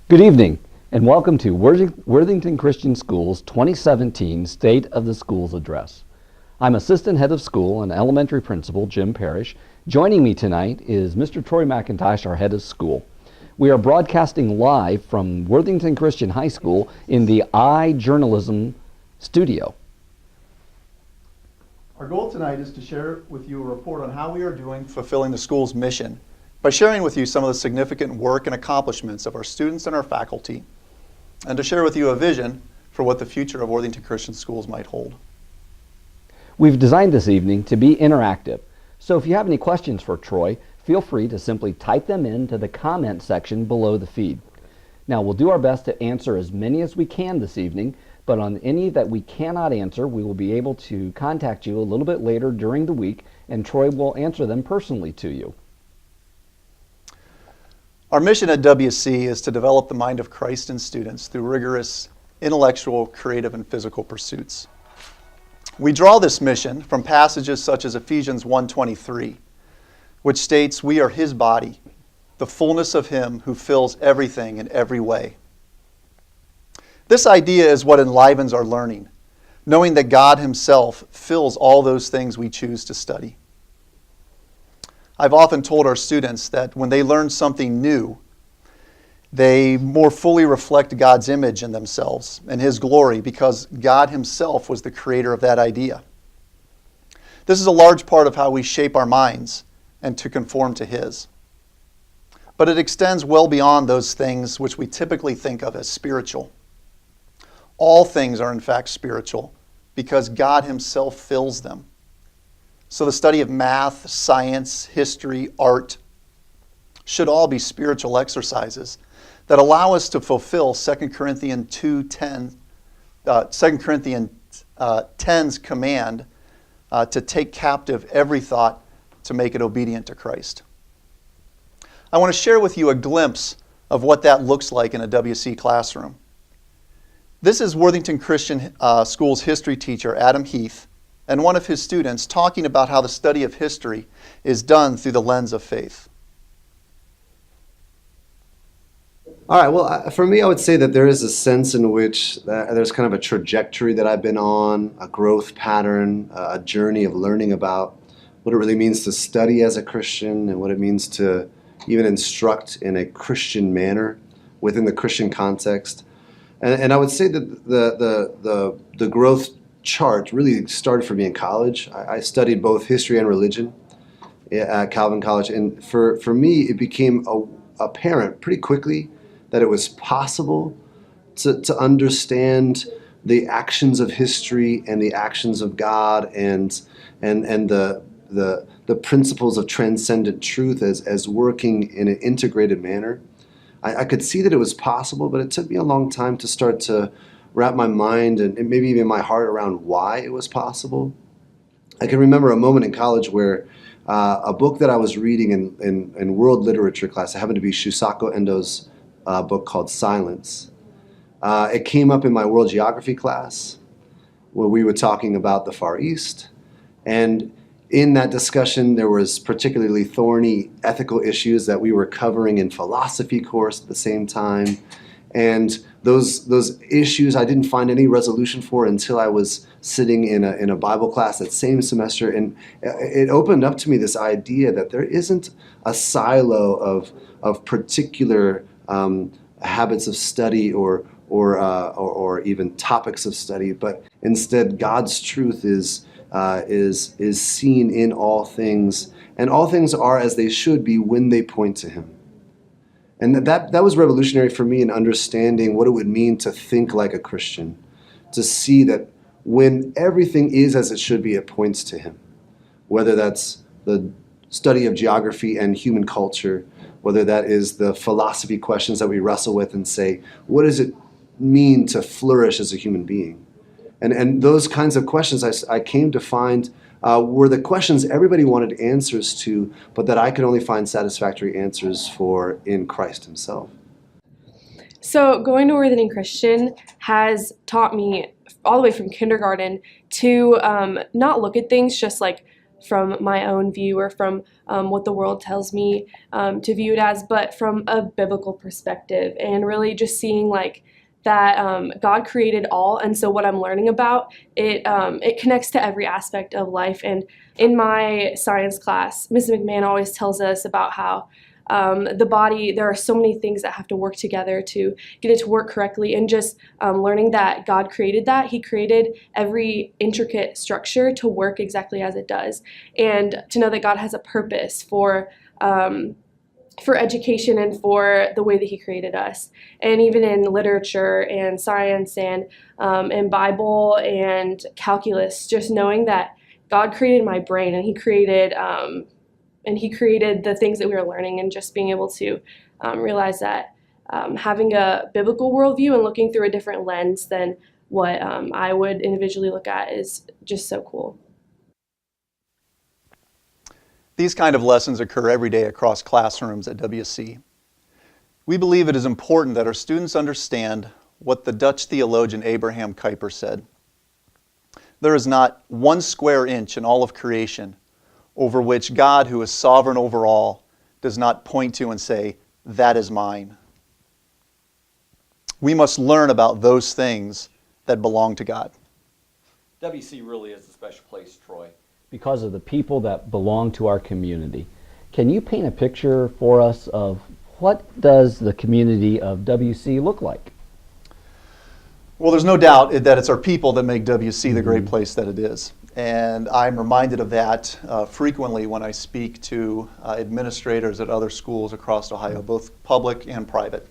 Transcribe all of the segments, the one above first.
Good evening, and welcome to Worthington Christian Schools 2017 State of the Schools Address. I'm Assistant Head of School and Elementary Principal Jim Parrish. Joining me tonight is Mr. Troy McIntosh, our Head of School. We are broadcasting live from Worthington Christian High School in the iJournalism studio. Our goal tonight is to share with you a report on how we are doing fulfilling the school's mission by sharing with you some of the significant work and accomplishments of our students and our faculty, and to share with you a vision for what the future of Worthington Christian Schools might hold. We've designed this evening to be interactive, so if you have any questions for Troy, feel free to simply type them into the comment section below the feed. Now, we'll do our best to answer as many as we can this evening, but on any that we cannot answer, we will be able to contact you a little bit later during the week, and Troy will answer them personally to you. Our mission at WC is to develop the mind of Christ in students through rigorous intellectual, creative, and physical pursuits. We draw this mission from passages such as Ephesians 1:23, which states, "We are His body, the fullness of Him who fills everything in every way." This idea is what enlivens our learning, knowing that God Himself fills all those things we choose to study. I've often told our students that when they learn something new, they more fully reflect God's image in themselves and His glory because God Himself was the creator of that idea. This is a large part of how we shape our minds and to conform to His. But it extends well beyond those things which we typically think of as spiritual. All things are in fact spiritual because God Himself fills them. So the study of math, science, history, art should all be spiritual exercises that allow us to fulfill 2 Corinthians 10's command to take captive every thought to make it obedient to Christ. I want to share with you a glimpse of what that looks like in a WC classroom. This is Worthington Christian School's history teacher, Adam Heath, and one of his students talking about how the study of history is done through the lens of faith. All right, well, for me, I would say that there is a sense in which there's kind of a trajectory that I've been on, a growth pattern, a journey of learning about what it really means to study as a Christian and what it means to even instruct in a Christian manner within the Christian context. And I would say that the growth chart really started for me in college. I studied both history and religion at Calvin College, and for me, it became apparent pretty quickly that it was possible to understand the actions of history and the actions of God and the principles of transcendent truth as working in an integrated manner. I could see that it was possible, but it took me a long time to start to wrap my mind and maybe even my heart around why it was possible. I can remember a moment in college where a book that I was reading in world literature class, it happened to be Shusaku Endo's book called Silence. It came up in my world geography class where we were talking about the Far East, and in that discussion, there was particularly thorny ethical issues that we were covering in philosophy course at the same time. And those issues I didn't find any resolution for until I was sitting in a Bible class that same semester. And it opened up to me this idea that there isn't a silo of particular habits of study or even topics of study, but instead God's truth is seen in all things, and all things are as they should be when they point to Him. And that was revolutionary for me in understanding what it would mean to think like a Christian, to see that when everything is as it should be, it points to Him. Whether that's the study of geography and human culture, whether that is the philosophy questions that we wrestle with and say, what does it mean to flourish as a human being? And those kinds of questions I came to find were the questions everybody wanted answers to, but that I could only find satisfactory answers for in Christ Himself. So going to Worthington Christian has taught me all the way from kindergarten to not look at things just like from my own view or from what the world tells me to view it as, but from a biblical perspective, and really just seeing like that God created all, and so what I'm learning about it connects to every aspect of life. And in my science class, Mrs. McMahon always tells us about how the body, there are so many things that have to work together to get it to work correctly, and just learning that God created that. He created every intricate structure to work exactly as it does, and to know that God has a purpose for education and for the way that He created us. And even in literature and science and Bible and calculus, just knowing that God created my brain, and He created the things that we were learning, and just being able to realize that having a biblical worldview and looking through a different lens than what I would individually look at is just so cool. These kind of lessons occur every day across classrooms at WC. We believe it is important that our students understand what the Dutch theologian Abraham Kuyper said. There is not one square inch in all of creation over which God, who is sovereign over all, does not point to and say, "That is mine." We must learn about those things that belong to God. WC really is a special place, Troy, because of the people that belong to our community. Can you paint a picture for us of what does the community of WC look like? Well, there's no doubt that it's our people that make WC the great place that it is. And I'm reminded of that frequently when I speak to administrators at other schools across Ohio, both public and private.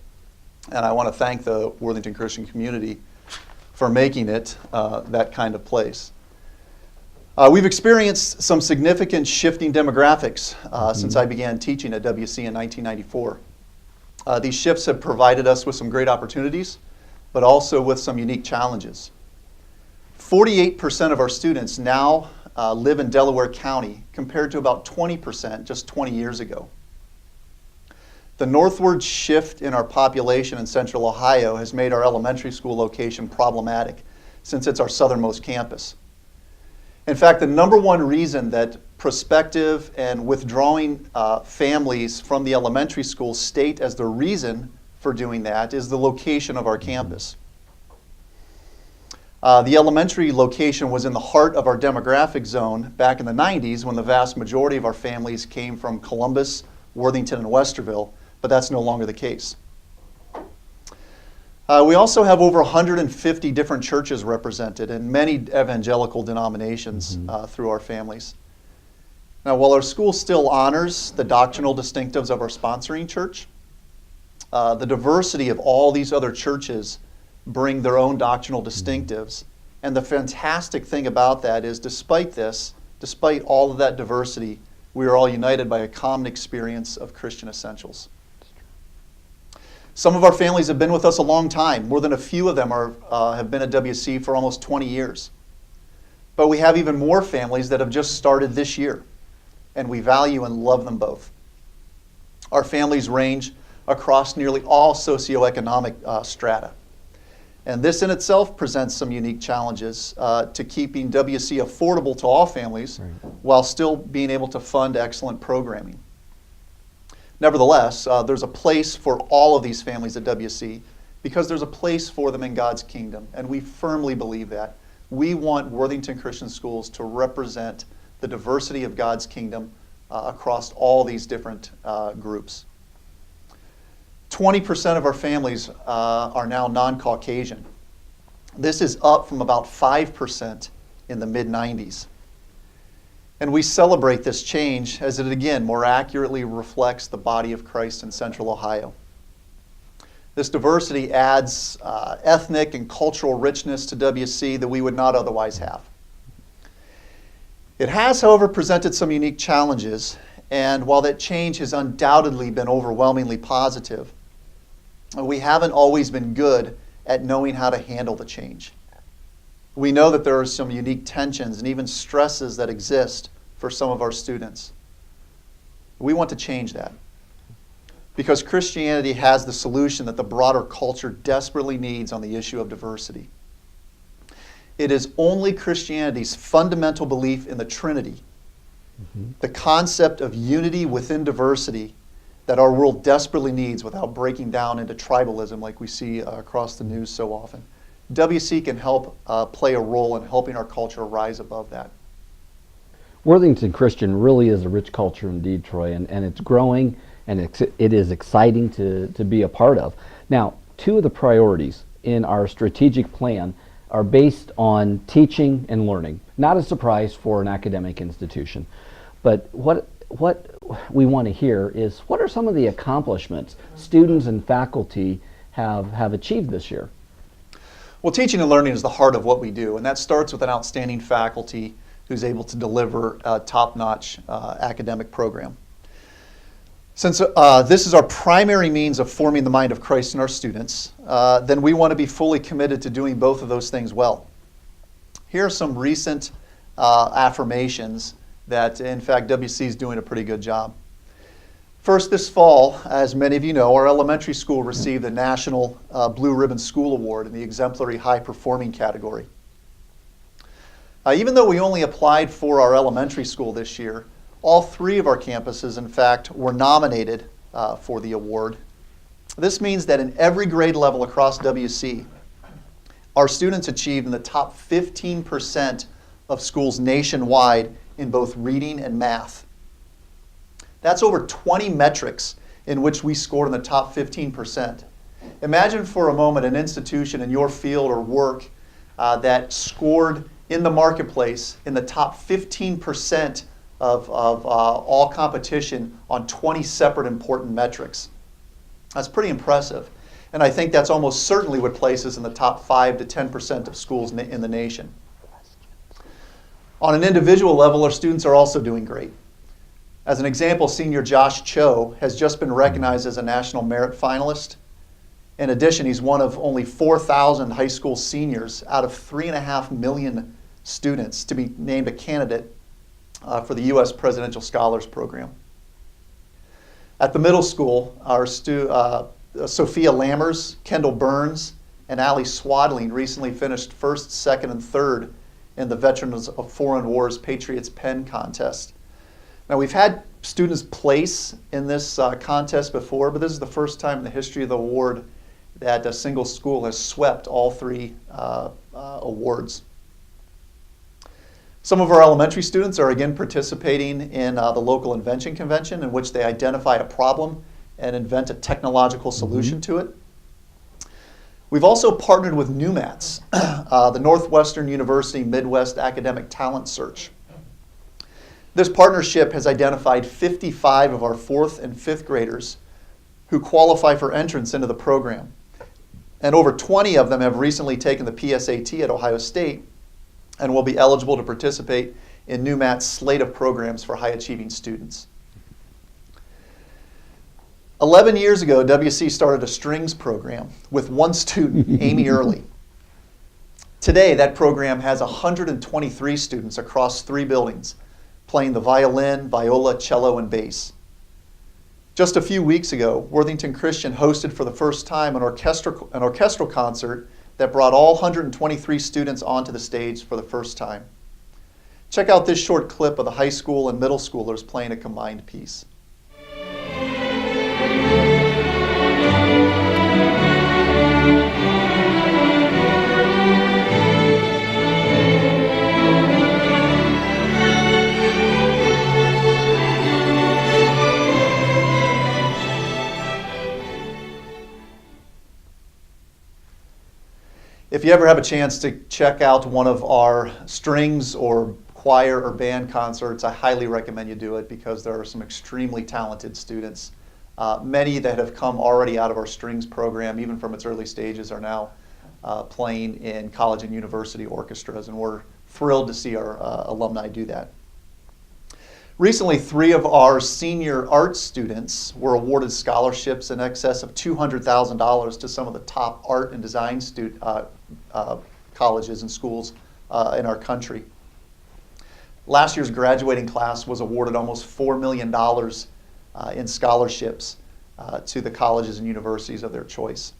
And I want to thank the Worthington Christian community for making it that kind of place. We've experienced some significant shifting demographics since I began teaching at WC in 1994. These shifts have provided us with some great opportunities, but also with some unique challenges. 48% of our students now live in Delaware County, compared to about 20% just 20 years ago. The northward shift in our population in central Ohio has made our elementary school location problematic, since it's our southernmost campus. In fact, the number one reason that prospective and withdrawing families from the elementary school state as the reason for doing that is the location of our campus. The elementary location was in the heart of our demographic zone back in the 90s, when the vast majority of our families came from Columbus, Worthington, and Westerville, but that's no longer the case. We also have over 150 different churches represented, and many evangelical denominations through our families. Now, while our school still honors the doctrinal distinctives of our sponsoring church, the diversity of all these other churches bring their own doctrinal distinctives. And the fantastic thing about that is, despite all of that diversity, we are all united by a common experience of Christian essentials. Some of our families have been with us a long time. More than a few of them have been at WC for almost 20 years. But we have even more families that have just started this year, and we value and love them both. Our families range across nearly all socioeconomic strata. And this in itself presents some unique challenges to keeping WC affordable to all families, while still being able to fund excellent programming. Nevertheless, there's a place for all of these families at WC, because there's a place for them in God's kingdom, and we firmly believe that. We want Worthington Christian Schools to represent the diversity of God's kingdom across all these different groups. 20% of our families are now non-Caucasian. This is up from about 5% in the mid-90s. And we celebrate this change as it again more accurately reflects the body of Christ in Central Ohio. This diversity adds ethnic and cultural richness to WC that we would not otherwise have. It has, however, presented some unique challenges, and while that change has undoubtedly been overwhelmingly positive, we haven't always been good at knowing how to handle the change. We know that there are some unique tensions and even stresses that exist for some of our students. We want to change that, because Christianity has the solution that the broader culture desperately needs on the issue of diversity. It is only Christianity's fundamental belief in the Trinity The concept of unity within diversity that our world desperately needs without breaking down into tribalism like we see across the news so often. WC can help play a role in helping our culture rise above that. Worthington Christian really is a rich culture indeed, Troy, and it's growing, and it is exciting to be a part of. Now, two of the priorities in our strategic plan are based on teaching and learning. Not a surprise for an academic institution, but what we want to hear is, what are some of the accomplishments students and faculty have achieved this year? Well, teaching and learning is the heart of what we do, and that starts with an outstanding faculty who's able to deliver a top-notch academic program. Since this is our primary means of forming the mind of Christ in our students, then we want to be fully committed to doing both of those things well. Here are some recent affirmations that, in fact, WC is doing a pretty good job. First, this fall, as many of you know, our elementary school received the National Blue Ribbon School Award in the Exemplary High Performing category. Even though we only applied for our elementary school this year, all three of our campuses, in fact, were nominated for the award. This means that in every grade level across WC, our students achieved in the top 15% of schools nationwide in both reading and math. That's over 20 metrics in which we scored in the top 15%. Imagine for a moment an institution in your field or work that scored in the marketplace in the top 15% of all competition on 20 separate important metrics. That's pretty impressive. And I think that's almost certainly what places us in the top 5 to 10% of schools in the nation. On an individual level, our students are also doing great. As an example, senior Josh Cho has just been recognized as a National Merit Finalist. In addition, he's one of only 4,000 high school seniors out of 3.5 million students to be named a candidate for the U.S. Presidential Scholars Program. At the middle school, our Sophia Lammers, Kendall Burns, and Allie Swadling recently finished first, second, and third in the Veterans of Foreign Wars Patriots Pen Contest. Now, we've had students place in this contest before, but this is the first time in the history of the award that a single school has swept all three awards. Some of our elementary students are again participating in the local invention convention, in which they identify a problem and invent a technological solution to it. We've also partnered with NUMATS, the Northwestern University Midwest Academic Talent Search. This partnership has identified 55 of our 4th and 5th graders who qualify for entrance into the program. And over 20 of them have recently taken the PSAT at Ohio State and will be eligible to participate in NUMAT's slate of programs for high-achieving students. 11 years ago, WC started a strings program with one student, Amy Early. Today, that program has 123 students across 3 buildings, playing the violin, viola, cello, and bass. Just a few weeks ago, Worthington Christian hosted for the first time an orchestral concert that brought all 123 students onto the stage for the first time. Check out this short clip of the high school and middle schoolers playing a combined piece. If you ever have a chance to check out one of our strings or choir or band concerts, I highly recommend you do it, because there are some extremely talented students. Many that have come already out of our strings program, even from its early stages, are now playing in college and university orchestras, and we're thrilled to see our alumni do that. Recently, 3 of our senior arts students were awarded scholarships in excess of $200,000 to some of the top art and design colleges and schools in our country. Last year's graduating class was awarded almost $4 million in scholarships to the colleges and universities of their choice.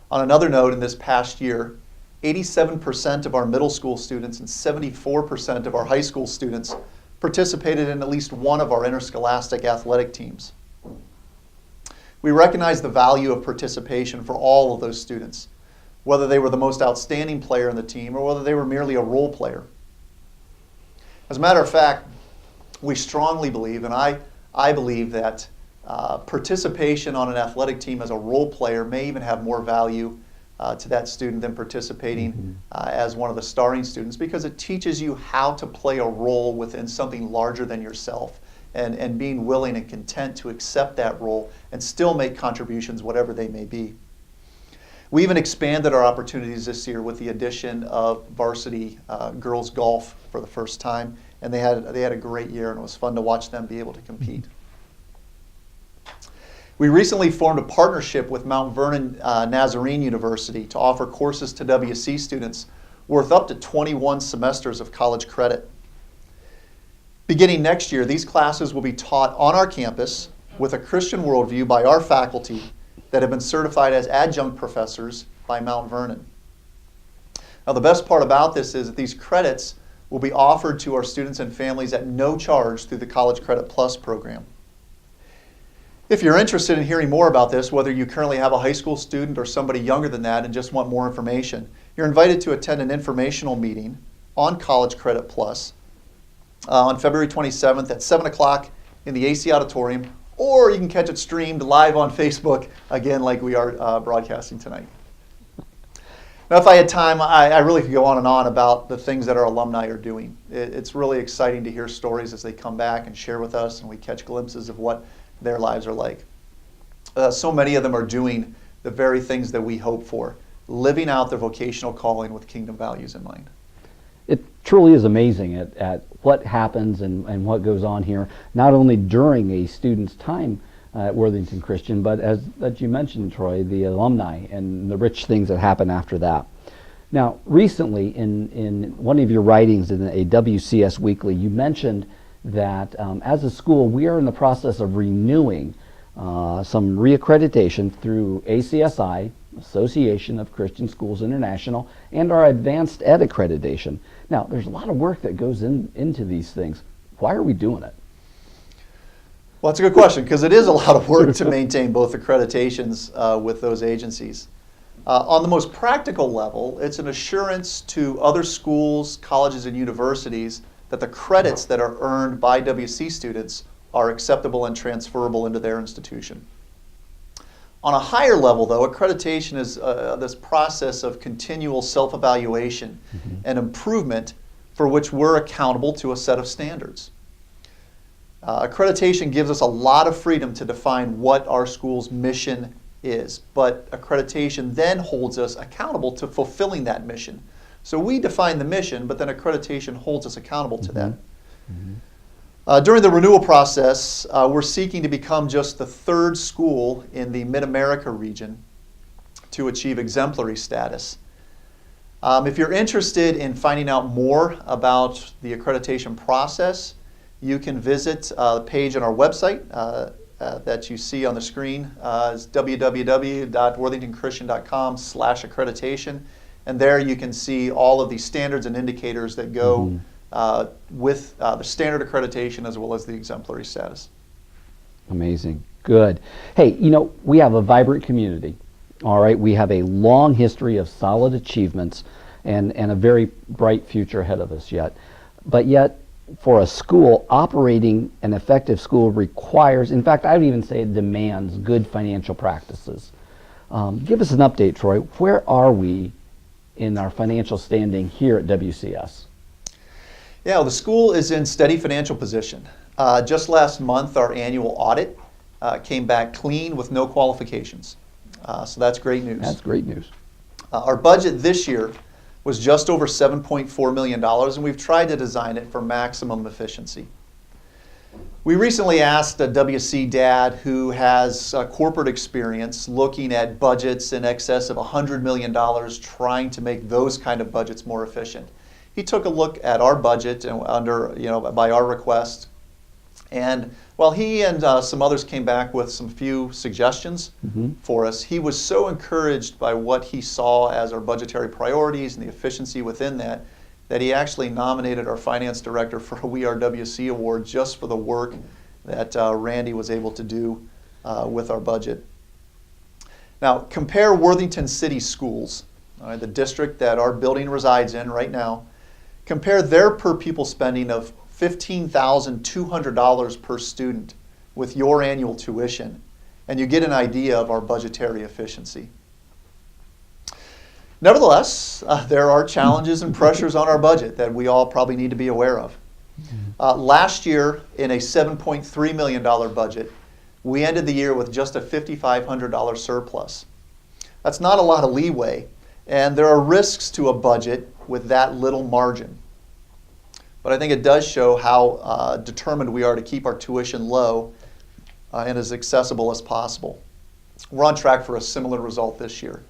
On another note, in this past year, 87% of our middle school students and 74% of our high school students participated in at least one of our interscholastic athletic teams. We recognize the value of participation for all of those students, whether they were the most outstanding player in the team or whether they were merely a role player. As a matter of fact, we strongly believe, and I believe that participation on an athletic team as a role player may even have more value to that student than participating as one of the starring students, because it teaches you how to play a role within something larger than yourself, and being willing and content to accept that role and still make contributions, whatever they may be. We even expanded our opportunities this year with the addition of varsity girls golf for the first time, and they had a great year, and it was fun to watch them be able to compete. We recently formed a partnership with Mount Vernon Nazarene University to offer courses to WC students worth up to 21 semesters of college credit. Beginning next year, these classes will be taught on our campus with a Christian worldview by our faculty that have been certified as adjunct professors by Mount Vernon. Now, the best part about this is that these credits will be offered to our students and families at no charge through the College Credit Plus program. If you're interested in hearing more about this, whether you currently have a high school student or somebody younger than that and just want more information, you're invited to attend an informational meeting on College Credit Plus on February 27th at 7 o'clock in the AC Auditorium, or you can catch it streamed live on Facebook, again, like we are broadcasting tonight. Now, if I had time, I really could go on and on about the things that our alumni are doing. It's really exciting to hear stories as they come back and share with us, and we catch glimpses of what their lives are like. So many of them are doing the very things that we hope for, living out their vocational calling with kingdom values in mind. It truly is amazing at what happens and what goes on here, not only during a student's time at Worthington Christian, but as you mentioned, Troy, the alumni and the rich things that happen after that. Now, recently in one of your writings in a WCS Weekly, you mentioned that as a school, we are in the process of renewing some reaccreditation through ACSI, Association of Christian Schools International, and our Advanced Ed accreditation. Now, there's a lot of work that goes into these things. Why are we doing it? Well, that's a good question, because it is a lot of work to maintain both accreditations with those agencies. On the most practical level, it's an assurance to other schools, colleges, and universities that the credits that are earned by WC students are acceptable and transferable into their institution. On a higher level, though, accreditation is this process of continual self-evaluation and improvement for which we're accountable to a set of standards. Accreditation gives us a lot of freedom to define what our school's mission is, but accreditation then holds us accountable to fulfilling that mission. So we define the mission, but then accreditation holds us accountable to that. During the renewal process, we're seeking to become just the third school in the Mid-America region to achieve exemplary status. If you're interested in finding out more about the accreditation process, you can visit the page on our website that you see on the screen. It's www.worthingtonchristian.com/accreditation. And there you can see all of the standards and indicators that go with the standard accreditation as well as the exemplary status. Amazing. Good. Hey, we have a vibrant community. All right. We have a long history of solid achievements and a very bright future ahead of us yet. But yet, for a school, operating an effective school requires, in fact, I would even say it demands good financial practices. Give us an update, Troy. Where are we in our financial standing here at WCS? Yeah, well, the school is in steady financial position. Just last month, our annual audit came back clean with no qualifications. So that's great news. That's great news. Our budget this year was just over $7.4 million, and we've tried to design it for maximum efficiency. We recently asked a WC dad who has corporate experience looking at budgets in excess of $100 million, trying to make those kind of budgets more efficient. He took a look at our budget and by our request, And while he and some others came back with some few suggestions for us, he was so encouraged by what he saw as our budgetary priorities and the efficiency within that, that he actually nominated our finance director for a We Are WC award just for the work that Randy was able to do with our budget. Now, compare Worthington City Schools, the district that our building resides in right now. Compare their per pupil spending of $15,200 per student with your annual tuition, and you get an idea of our budgetary efficiency. Nevertheless, there are challenges and pressures on our budget that we all probably need to be aware of. Last year, in a $7.3 million budget, we ended the year with just a $5,500 surplus. That's not a lot of leeway, and there are risks to a budget with that little margin. But I think it does show how determined we are to keep our tuition low and as accessible as possible. We're on track for a similar result this year.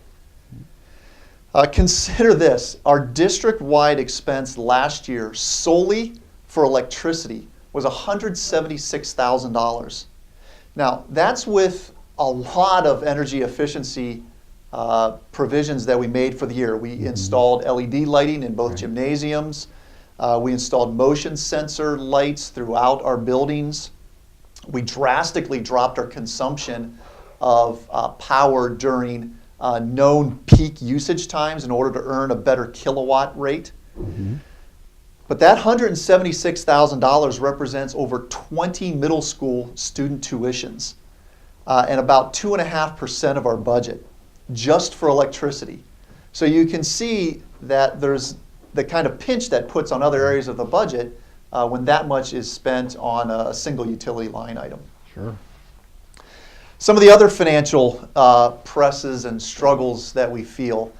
Consider this, our district-wide expense last year solely for electricity was $176,000. Now, that's with a lot of energy efficiency provisions that we made for the year. We installed LED lighting in both gymnasiums. We installed motion sensor lights throughout our buildings. We drastically dropped our consumption of power during known peak usage times in order to earn a better kilowatt rate. But that $176,000 represents over 20 middle school student tuitions and about 2.5% of our budget just for electricity. So you can see that there's the kind of pinch that puts on other areas of the budget when that much is spent on a single utility line item. Sure. Some of the other financial presses and struggles that we feel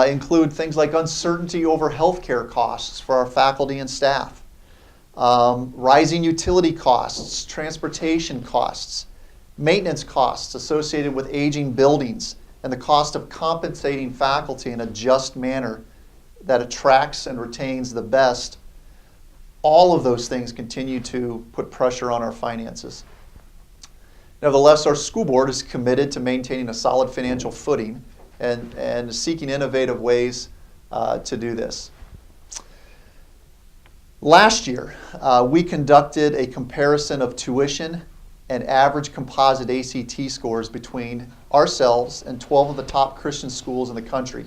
include things like uncertainty over healthcare costs for our faculty and staff, rising utility costs, transportation costs, maintenance costs associated with aging buildings, and the cost of compensating faculty in a just manner that attracts and retains the best. All of those things continue to put pressure on our finances. Nevertheless, our school board is committed to maintaining a solid financial footing and seeking innovative ways to do this. Last year, we conducted a comparison of tuition and average composite ACT scores between ourselves and 12 of the top Christian schools in the country,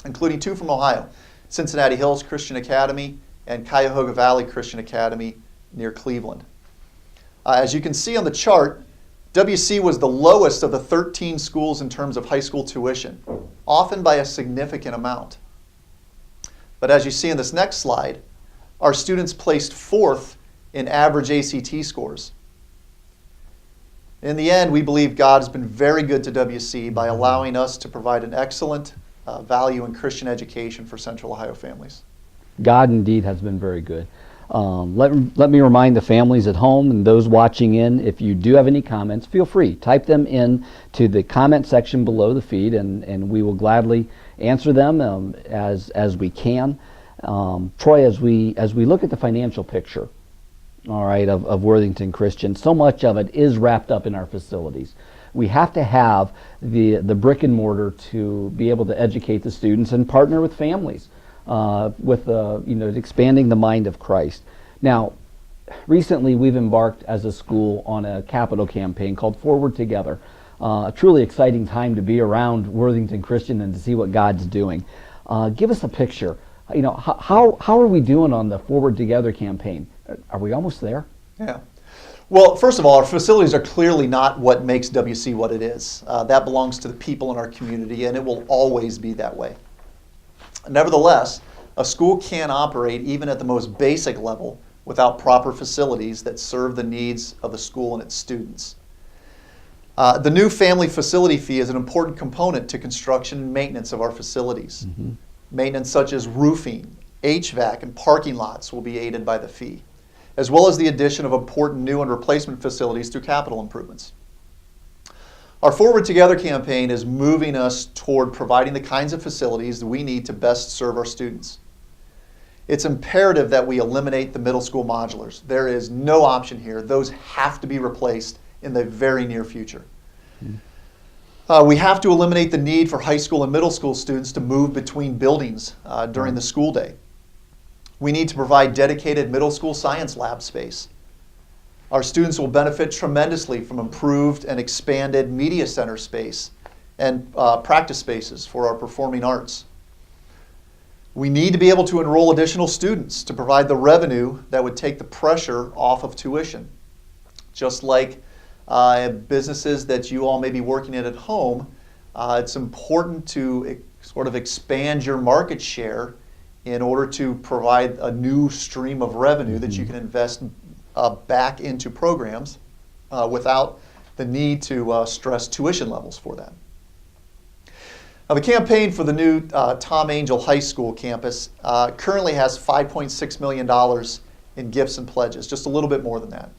including 2 from Ohio, Cincinnati Hills Christian Academy and Cuyahoga Valley Christian Academy near Cleveland. As you can see on the chart, WC was the lowest of the 13 schools in terms of high school tuition, often by a significant amount. But as you see in this next slide, our students placed 4th in average ACT scores. In the end, we believe God has been very good to WC by allowing us to provide an excellent value in Christian education for Central Ohio families. God indeed has been very good. Let me remind the families at home and those watching in, if you do have any comments, feel free. Type them in to the comment section below the feed, and we will gladly answer them as we can. Troy, as we look at the financial picture, all right, of Worthington Christian, so much of it is wrapped up in our facilities. We have to have the brick and mortar to be able to educate the students and partner with families with expanding the mind of Christ. Now, recently we've embarked as a school on a capital campaign called Forward Together. A truly exciting time to be around Worthington Christian and to see what God's doing. Give us a picture. How are we doing on the Forward Together campaign? Are we almost there? Yeah. Well, first of all, our facilities are clearly not what makes WC what it is. That belongs to the people in our community, and it will always be that way. Nevertheless, a school can't operate even at the most basic level without proper facilities that serve the needs of the school and its students. The new family facility fee is an important component to construction and maintenance of our facilities. Maintenance such as roofing, HVAC, and parking lots will be aided by the fee, as well as the addition of important new and replacement facilities through capital improvements. Our Forward Together campaign is moving us toward providing the kinds of facilities that we need to best serve our students. It's imperative that we eliminate the middle school modulars. There is no option here. Those have to be replaced in the very near future. We have to eliminate the need for high school and middle school students to move between buildings during the school day. We need to provide dedicated middle school science lab space. Our students will benefit tremendously from improved and expanded media center space and practice spaces for our performing arts. We need to be able to enroll additional students to provide the revenue that would take the pressure off of tuition. Just like businesses that you all may be working at home, it's important to sort of expand your market share in order to provide a new stream of revenue that you can invest back into programs without the need to stress tuition levels for that. Now, the campaign for the new Tom Angel High School campus currently has $5.6 million in gifts and pledges, just a little bit more than that.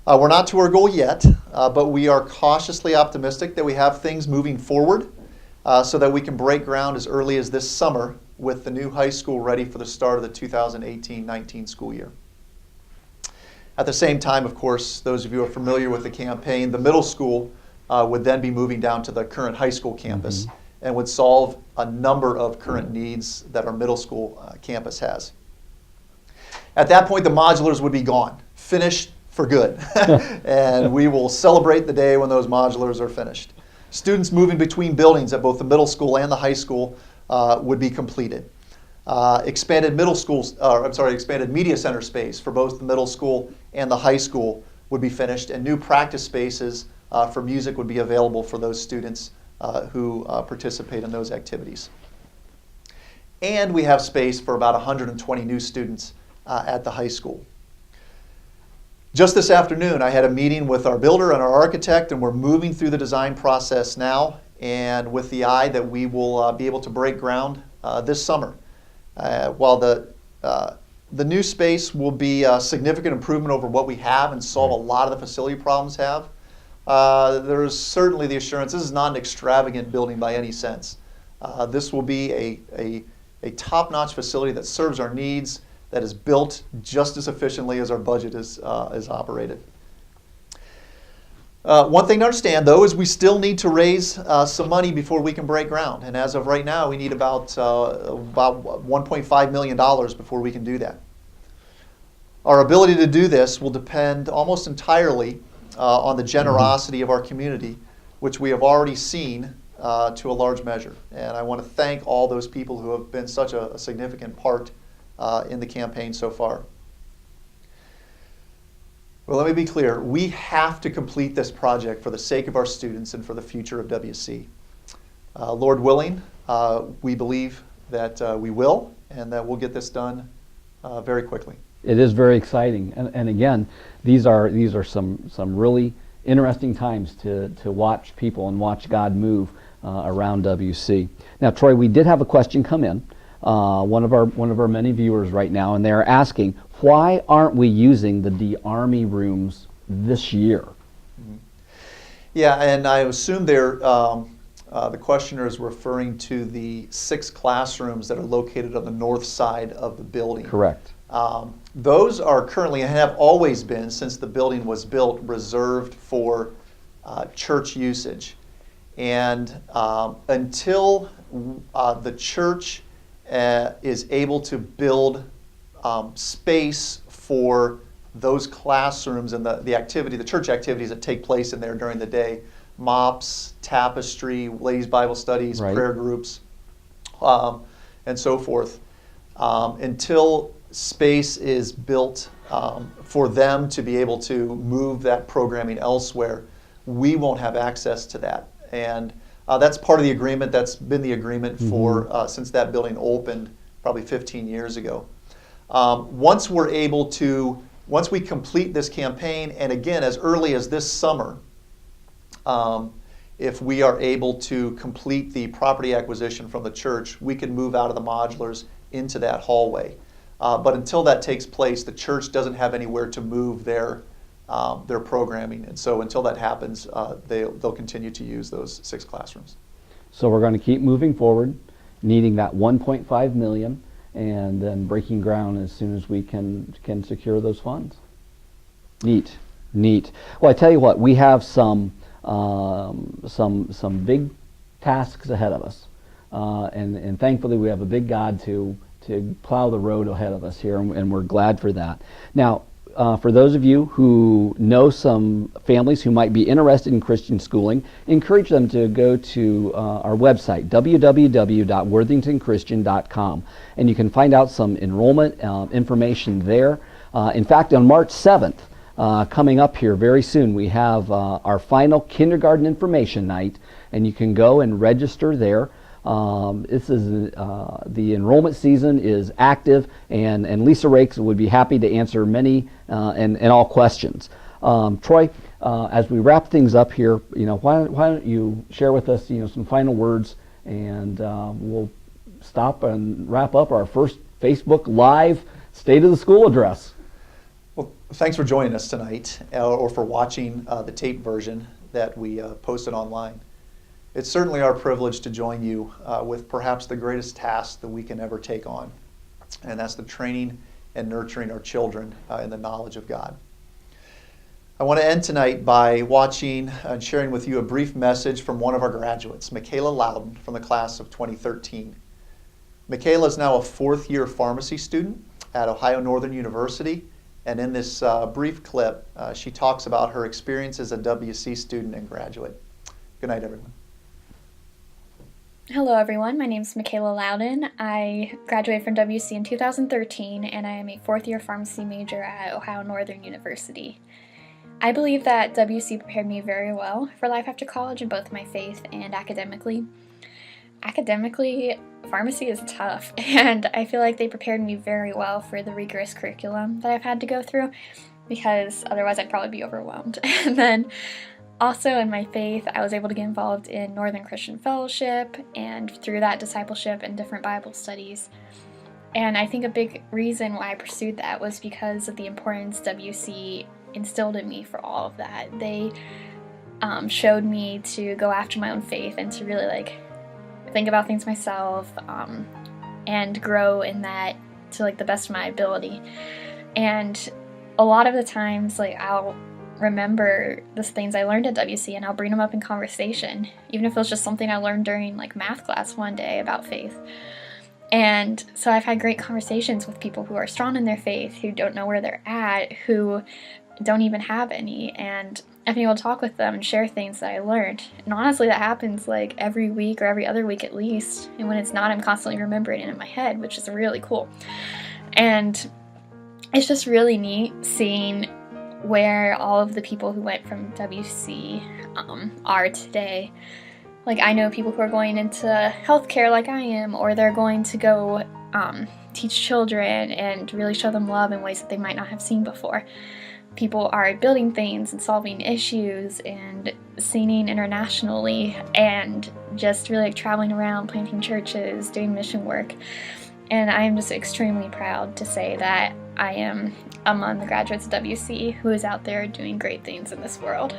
We're not to our goal yet, but we are cautiously optimistic that we have things moving forward so that we can break ground as early as this summer with the new high school ready for the start of the 2018-19 school year. At the same time, of course, those of you who are familiar with the campaign, the middle school would then be moving down to the current high school campus and would solve a number of current needs that our middle school campus has. At that point, the modulars would be gone, finished for good. And we will celebrate the day when those modulars are finished. Students moving between buildings at both the middle school and the high school would be completed. Expanded expanded media center space for both the middle school and the high school would be finished, and new practice spaces for music would be available for those students who participate in those activities. And we have space for about 120 new students at the high school. Just this afternoon, I had a meeting with our builder and our architect, and we're moving through the design process now, and with the eye that we will be able to break ground this summer. While the new space will be a significant improvement over what we have and solve a lot of the facility problems have, there is certainly the assurance this is not an extravagant building by any sense. This will be a top-notch facility that serves our needs, that is built just as efficiently as our budget is operated. One thing to understand, though, is we still need to raise some money before we can break ground. And as of right now, we need about $1.5 million before we can do that. Our ability to do this will depend almost entirely on the generosity of our community, which we have already seen to a large measure. And I want to thank all those people who have been such a significant part in the campaign so far. Well, let me be clear. We have to complete this project for the sake of our students and for the future of WC. Lord willing, we believe that we will, and that we'll get this done very quickly. It is very exciting, and again, these are some really interesting times to watch people and watch God move around WC. Now, Troy, we did have a question come in. One of our many viewers right now, and they're asking, why aren't we using the Army rooms this year? Yeah, and I assume the questioner is referring to the 6 classrooms that are located on the north side of the building. Correct. Those are currently, and have always been since the building was built, reserved for church usage. And until the church is able to build space for those classrooms and the church activities that take place in there during the day, MOPS, tapestry, ladies' Bible studies, right, prayer groups, and so forth, until space is built for them to be able to move that programming elsewhere, we won't have access to that. And that's part of the agreement. That's been the agreement for since that building opened probably 15 years ago. Once we complete this campaign, and again, as early as this summer, if we are able to complete the property acquisition from the church, we can move out of the modulars into that hallway. But until that takes place, the church doesn't have anywhere to move their programming, and so until that happens, they'll continue to use those 6 classrooms. So we're going to keep moving forward, needing that $1.5 million, and then breaking ground as soon as we can secure those funds. Neat. Well, I tell you what, we have some big tasks ahead of us, and thankfully we have a big God to plow the road ahead of us here, and we're glad for that. Now, for those of you who know some families who might be interested in Christian schooling, encourage them to go to our website, www.worthingtonchristian.com, and you can find out some enrollment information there. In fact, on March 7th, coming up here very soon, we have our final kindergarten information night, and you can go and register there. This is the enrollment season is active, and Lisa Rakes would be happy to answer many and all questions. Troy, as we wrap things up here, why don't you share with us some final words, and we'll stop and wrap up our first Facebook Live State of the School address. Well, thanks for joining us tonight, or for watching the tape version that we posted online. It's certainly our privilege to join you with perhaps the greatest task that we can ever take on, and that's the training and nurturing our children in the knowledge of God. I want to end tonight by watching and sharing with you a brief message from one of our graduates, Michaela Loudon, from the class of 2013. Michaela is now a fourth-year pharmacy student at Ohio Northern University, and in this brief clip, she talks about her experience as a WC student and graduate. Good night, everyone. Hello everyone, my name is Michaela Loudon. I graduated from WC in 2013, and I am a fourth-year pharmacy major at Ohio Northern University. I believe that WC prepared me very well for life after college in both my faith and academically. Academically, pharmacy is tough, and I feel like they prepared me very well for the rigorous curriculum that I've had to go through, because otherwise I'd probably be overwhelmed. And then also in my faith, I was able to get involved in Northern Christian Fellowship, and through that discipleship and different Bible studies. And I think a big reason why I pursued that was because of the importance WC instilled in me for all of that. They showed me to go after my own faith and to really think about things myself and grow in that to the best of my ability. And a lot of the times I'll remember the things I learned at WC, and I'll bring them up in conversation, even if it was just something I learned during math class one day about faith. And so I've had great conversations with people who are strong in their faith, who don't know where they're at, who don't even have any, and I've been able to talk with them and share things that I learned. And honestly, that happens every week or every other week at least, and when it's not, I'm constantly remembering it in my head, which is really cool. And it's just really neat seeing where all of the people who went from WC are today. I know people who are going into healthcare like I am, or they're going to go teach children and really show them love in ways that they might not have seen before. People are building things and solving issues and singing internationally and just really traveling around, planting churches, doing mission work. And I am just extremely proud to say that I am among the graduates of WC who is out there doing great things in this world.